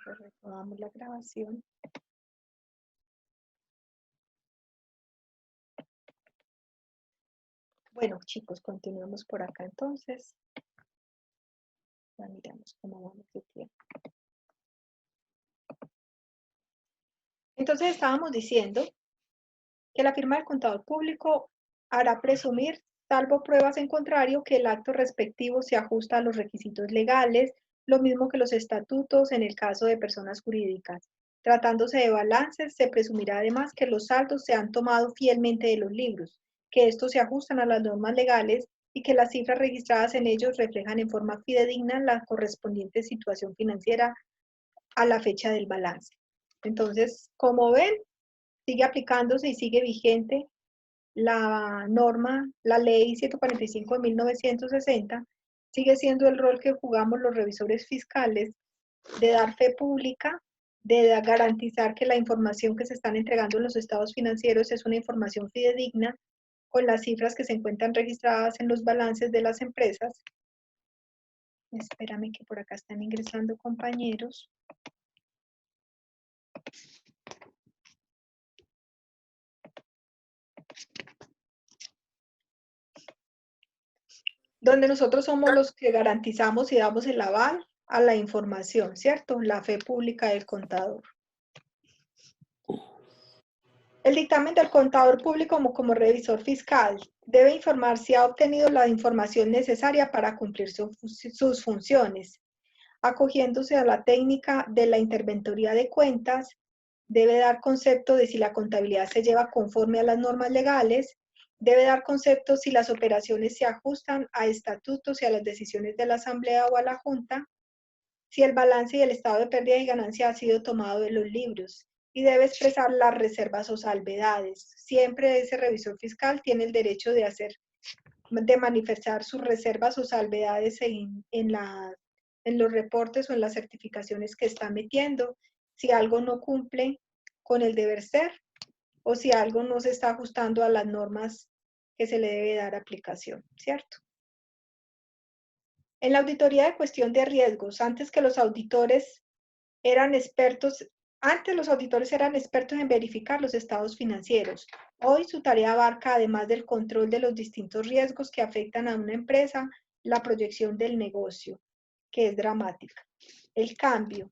Retomamos la grabación. Bueno, chicos, continuamos por acá entonces. Ya miramos cómo vamos de tiempo. Entonces estábamos diciendo que la firma del contador público hará presumir, salvo pruebas en contrario, que el acto respectivo se ajusta a los requisitos legales, lo mismo que los estatutos en el caso de personas jurídicas. Tratándose de balances, se presumirá además que los saldos se han tomado fielmente de los libros, que estos se ajustan a las normas legales y que las cifras registradas en ellos reflejan en forma fidedigna la correspondiente situación financiera a la fecha del balance. Entonces, como ven, sigue aplicándose y sigue vigente la norma, la ley 145 de 1960, sigue siendo el rol que jugamos los revisores fiscales de dar fe pública, de garantizar que la información que se están entregando en los estados financieros es una información fidedigna con las cifras que se encuentran registradas en los balances de las empresas. Espérame que por acá están ingresando compañeros. Donde nosotros somos los que garantizamos y damos el aval a la información, ¿cierto? La fe pública del contador. El dictamen del contador público como revisor fiscal debe informar si ha obtenido la información necesaria para cumplir sus funciones. Acogiéndose a la técnica de la interventoría de cuentas, debe dar concepto de si la contabilidad se lleva conforme a las normas legales, debe dar concepto si las operaciones se ajustan a estatutos y a las decisiones de la asamblea o a la junta, si el balance y el estado de pérdida y ganancia ha sido tomado de los libros, y debe expresar las reservas o salvedades. Siempre ese revisor fiscal tiene el derecho de manifestar sus reservas o salvedades en los reportes o en las certificaciones que está metiendo, si algo no cumple con el deber ser o si algo no se está ajustando a las normas que se le debe dar aplicación, ¿cierto? En la auditoría de cuestión de riesgos, antes los auditores eran expertos en verificar los estados financieros. Hoy su tarea abarca, además del control de los distintos riesgos que afectan a una empresa, la proyección del negocio, que es dramática. El cambio.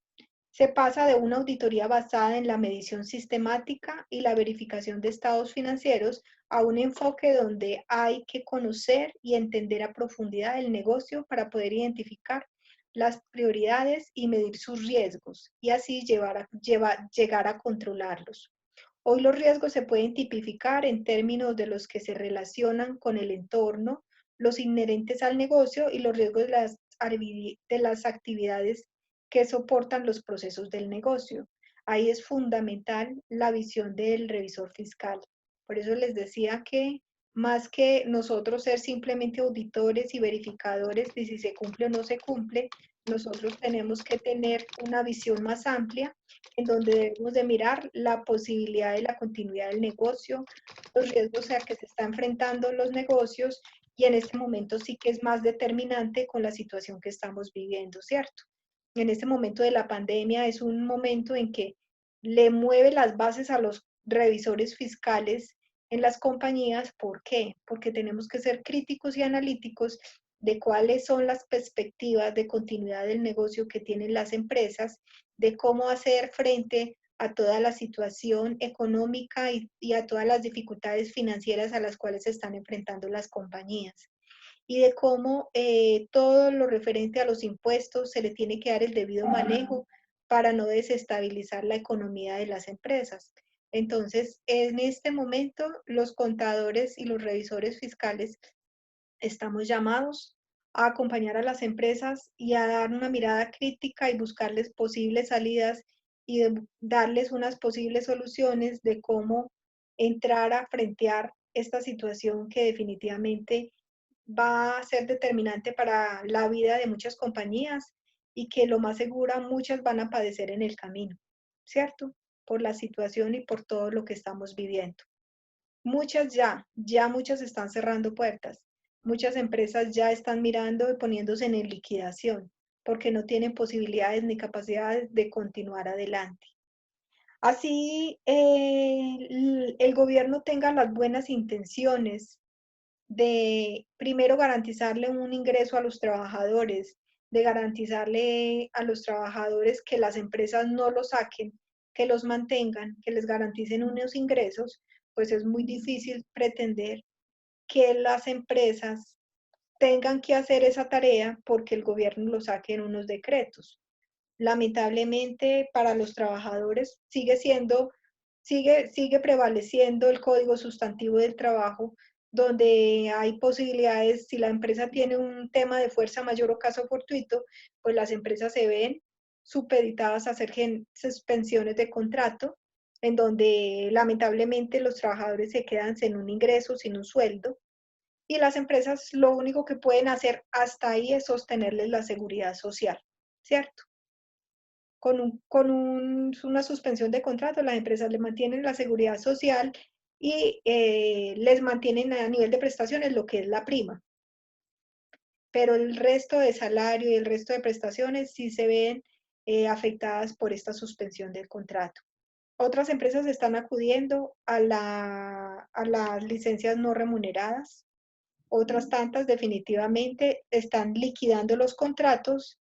Se pasa de una auditoría basada en la medición sistemática y la verificación de estados financieros a un enfoque donde hay que conocer y entender a profundidad el negocio para poder identificar las prioridades y medir sus riesgos y así llegar a controlarlos. Hoy los riesgos se pueden tipificar en términos de los que se relacionan con el entorno, los inherentes al negocio y los riesgos de las actividades que soportan los procesos del negocio. Ahí es fundamental la visión del revisor fiscal. Por eso les decía que más que nosotros ser simplemente auditores y verificadores de si se cumple o no se cumple, nosotros tenemos que tener una visión más amplia en donde debemos de mirar la posibilidad de la continuidad del negocio, los riesgos a que se están enfrentando los negocios y en este momento sí que es más determinante con la situación que estamos viviendo, ¿cierto? En este momento de la pandemia es un momento en que le mueve las bases a los revisores fiscales en las compañías. ¿Por qué? Porque tenemos que ser críticos y analíticos de cuáles son las perspectivas de continuidad del negocio que tienen las empresas, de cómo hacer frente a toda la situación económica y a todas las dificultades financieras a las cuales se están enfrentando las compañías y de cómo todo lo referente a los impuestos se le tiene que dar el debido manejo para no desestabilizar la economía de las empresas. Entonces, en este momento, los contadores y los revisores fiscales estamos llamados a acompañar a las empresas y a dar una mirada crítica y buscarles posibles salidas y darles unas posibles soluciones de cómo entrar a frentear esta situación que definitivamente va a ser determinante para la vida de muchas compañías y que lo más segura muchas van a padecer en el camino, ¿cierto? Por la situación y por todo lo que estamos viviendo. Muchas ya muchas están cerrando puertas. Muchas empresas ya están mirando y poniéndose en liquidación. porque no tienen posibilidades ni capacidades de continuar adelante. Así el gobierno tenga las buenas intenciones de primero garantizarle un ingreso a los trabajadores, de garantizarle a los trabajadores que las empresas no los saquen, que los mantengan, que les garanticen unos ingresos, pues es muy difícil pretender que las empresas tengan que hacer esa tarea porque el gobierno lo saque en unos decretos. Lamentablemente para los trabajadores sigue prevaleciendo el código sustantivo del trabajo, donde hay posibilidades, si la empresa tiene un tema de fuerza mayor o caso fortuito, pues las empresas se ven supeditadas a hacer suspensiones de contrato, en donde lamentablemente los trabajadores se quedan sin un ingreso, sin un sueldo, y las empresas lo único que pueden hacer hasta ahí es sostenerles la seguridad social, ¿cierto? Una suspensión de contrato, las empresas le mantienen la seguridad social y les mantienen a nivel de prestaciones lo que es la prima. Pero el resto de salario y el resto de prestaciones sí se ven afectadas por esta suspensión del contrato. Otras empresas están acudiendo a las licencias no remuneradas. Otras tantas definitivamente están liquidando los contratos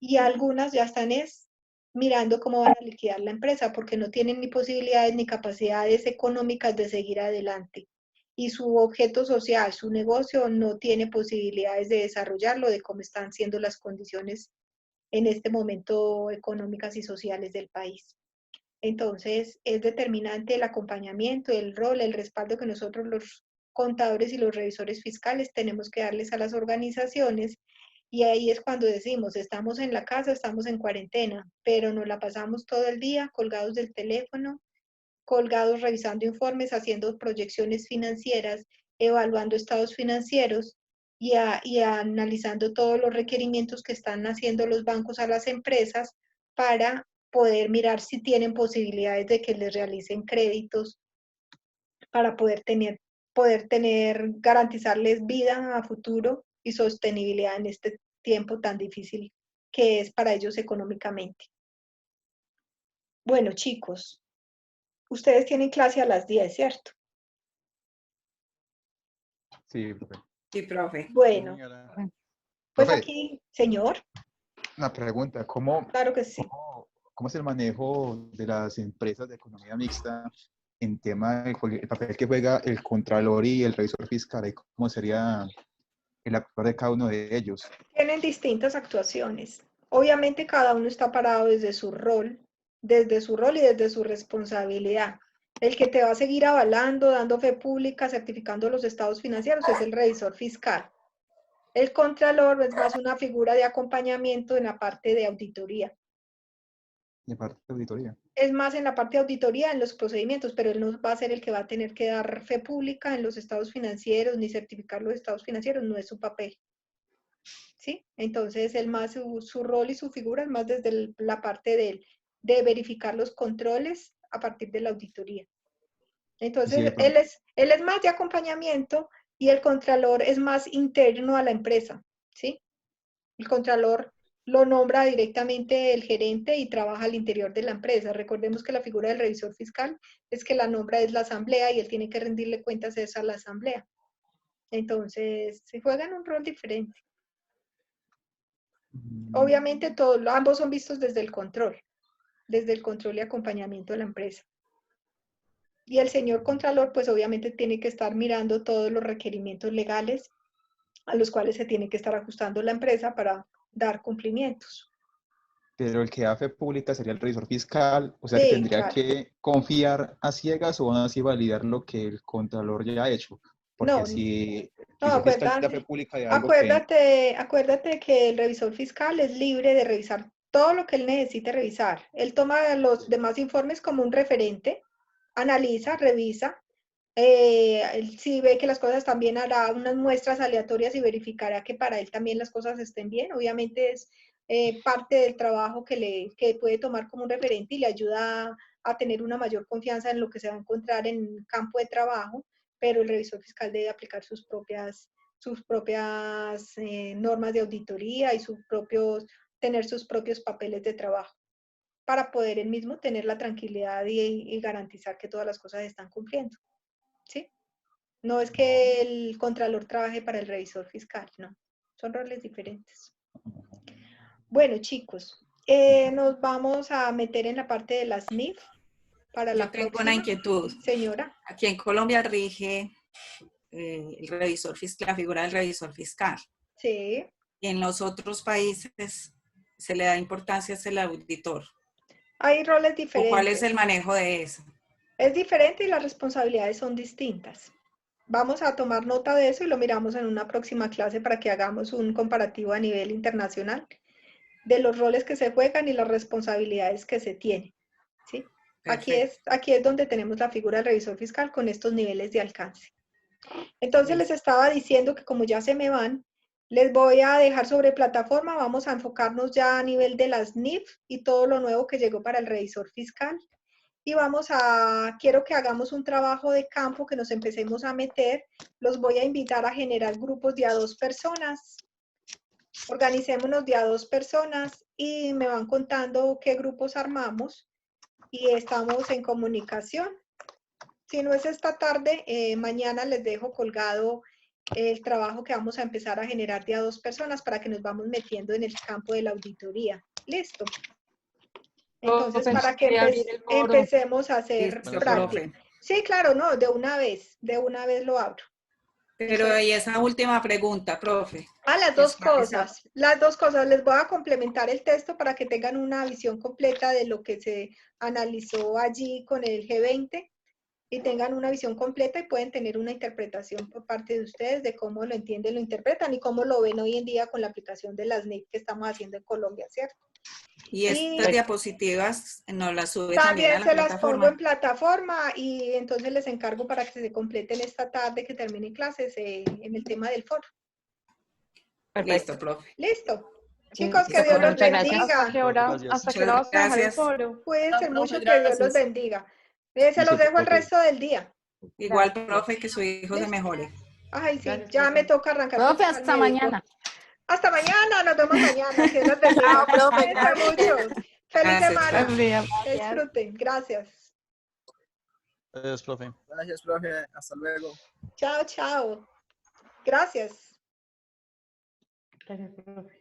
y algunas ya están mirando cómo van a liquidar la empresa porque no tienen ni posibilidades ni capacidades económicas de seguir adelante. Y su objeto social, su negocio, no tiene posibilidades de desarrollarlo de cómo están siendo las condiciones en este momento económicas y sociales del país. Entonces, es determinante el acompañamiento, el rol, el respaldo que nosotros los contadores y los revisores fiscales tenemos que darles a las organizaciones. Y ahí es cuando decimos, estamos en la casa, estamos en cuarentena, pero nos la pasamos todo el día colgados del teléfono, colgados revisando informes, haciendo proyecciones financieras, evaluando estados financieros y analizando todos los requerimientos que están haciendo los bancos a las empresas para poder mirar si tienen posibilidades de que les realicen créditos para garantizarles vida a futuro y sostenibilidad en este tiempo tan difícil que es para ellos económicamente. Bueno, chicos, ustedes tienen clase a las 10, ¿cierto? Sí, profe. Sí, profe. Bueno, pues Profe, aquí, señor, una pregunta, claro que sí. ¿cómo es el manejo de las empresas de economía mixta en tema del el papel que juega el contralor y el revisor fiscal? ¿Y cómo sería el actuar de cada uno de ellos? Tienen distintas actuaciones. Obviamente cada uno está parado desde su rol y desde su responsabilidad. El que te va a seguir avalando, dando fe pública, certificando los estados financieros es el revisor fiscal. El contralor es más una figura de acompañamiento en la parte de auditoría. De parte de auditoría. Es más en la parte de auditoría, en los procedimientos, pero él no va a ser el que va a tener que dar fe pública en los estados financieros ni certificar los estados financieros, no es su papel. ¿Sí? Entonces, su rol y su figura es más desde la parte de verificar los controles a partir de la auditoría. Sí, Entonces, él es más de acompañamiento y el contralor es más interno a la empresa, ¿sí? El contralor lo nombra directamente el gerente y trabaja al interior de la empresa. Recordemos que la figura del revisor fiscal es que la nombra es la asamblea y él tiene que rendirle cuentas a la asamblea. Entonces, se juegan un rol diferente. Obviamente ambos son vistos desde el control y acompañamiento de la empresa. Y el señor Contralor, pues obviamente tiene que estar mirando todos los requerimientos legales a los cuales se tiene que estar ajustando la empresa para dar cumplimientos. Pero el que da fe pública sería el revisor fiscal, o sea que Sí, tendría claro. que confiar a ciegas o aún así validar lo que el contralor ya ha hecho. Porque No, si el no, revisor fiscal da fe pública de algo que acuérdate que el revisor fiscal es libre de revisar todo lo que él necesite revisar. Él toma los demás informes como un referente, analiza, revisa. Si ve que las cosas están bien, hará unas muestras aleatorias y verificará que para él también las cosas estén bien. Obviamente es parte del trabajo que puede tomar como un referente y le ayuda a tener una mayor confianza en lo que se va a encontrar en el campo de trabajo, pero el revisor fiscal debe aplicar sus propias sus propias normas de auditoría y tener sus propios papeles de trabajo para poder él mismo tener la tranquilidad y garantizar que todas las cosas están cumpliendo. ¿Sí? No es que el contralor trabaje para el revisor fiscal, no. Son roles diferentes. Bueno, chicos, nos vamos a meter en la parte de las NIF para la Yo tengo próxima. una inquietud. Señora. Aquí en Colombia rige el revisor fiscal, la figura del revisor fiscal. Sí. Y en los otros países se le da importancia al auditor. Hay roles diferentes. ¿O cuál es el manejo de eso? Es diferente y las responsabilidades son distintas. Vamos a tomar nota de eso y lo miramos en una próxima clase para que hagamos un comparativo a nivel internacional de los roles que se juegan y las responsabilidades que se tienen. ¿Sí? Aquí es donde tenemos la figura del revisor fiscal con estos niveles de alcance. Entonces les estaba diciendo que como ya se me van, les voy a dejar sobre plataforma, vamos a enfocarnos ya a nivel de las NIF y todo lo nuevo que llegó para el revisor fiscal. Y quiero que hagamos un trabajo de campo, que nos empecemos a meter. Los voy a invitar a generar grupos de a 2 personas. Organicémonos de a 2 personas y me van contando qué grupos armamos y estamos en comunicación. Si no es esta tarde, mañana les dejo colgado el trabajo que vamos a empezar a generar de a 2 personas para que nos vamos metiendo en el campo de la auditoría. ¿Listo? Entonces, para que empecemos a hacer práctica. Sí, claro, no, de una vez lo abro. Pero y esa última pregunta, profe. Las dos cosas, les voy a complementar el texto para que tengan una visión completa de lo que se analizó allí con el G20 y tengan una visión completa y pueden tener una interpretación por parte de ustedes de cómo lo entienden, lo interpretan y cómo lo ven hoy en día con la aplicación de las NIF que estamos haciendo en Colombia, ¿cierto? Y estas diapositivas nos las sube también a la se las pongo en plataforma. y entonces les encargo para que se completen esta tarde que terminen clases en el tema del foro. Listo, profe. Listo. Chicos, que Dios los bendiga. ¿Hasta qué hora vas a dejar el foro? Cuídense mucho, que Dios los bendiga. Se los dejo el resto del día. Igual, profe, que su hijo se mejore. Ay, sí, ya me toca arrancar. Profe, hasta mañana. Hasta mañana, nos vemos mañana. Que Dios los bendiga. Cuídense mucho. Feliz semana. Disfruten. Gracias. Adiós, profe. Gracias, profe. Hasta luego. Chao, chao. Gracias. Gracias, profe.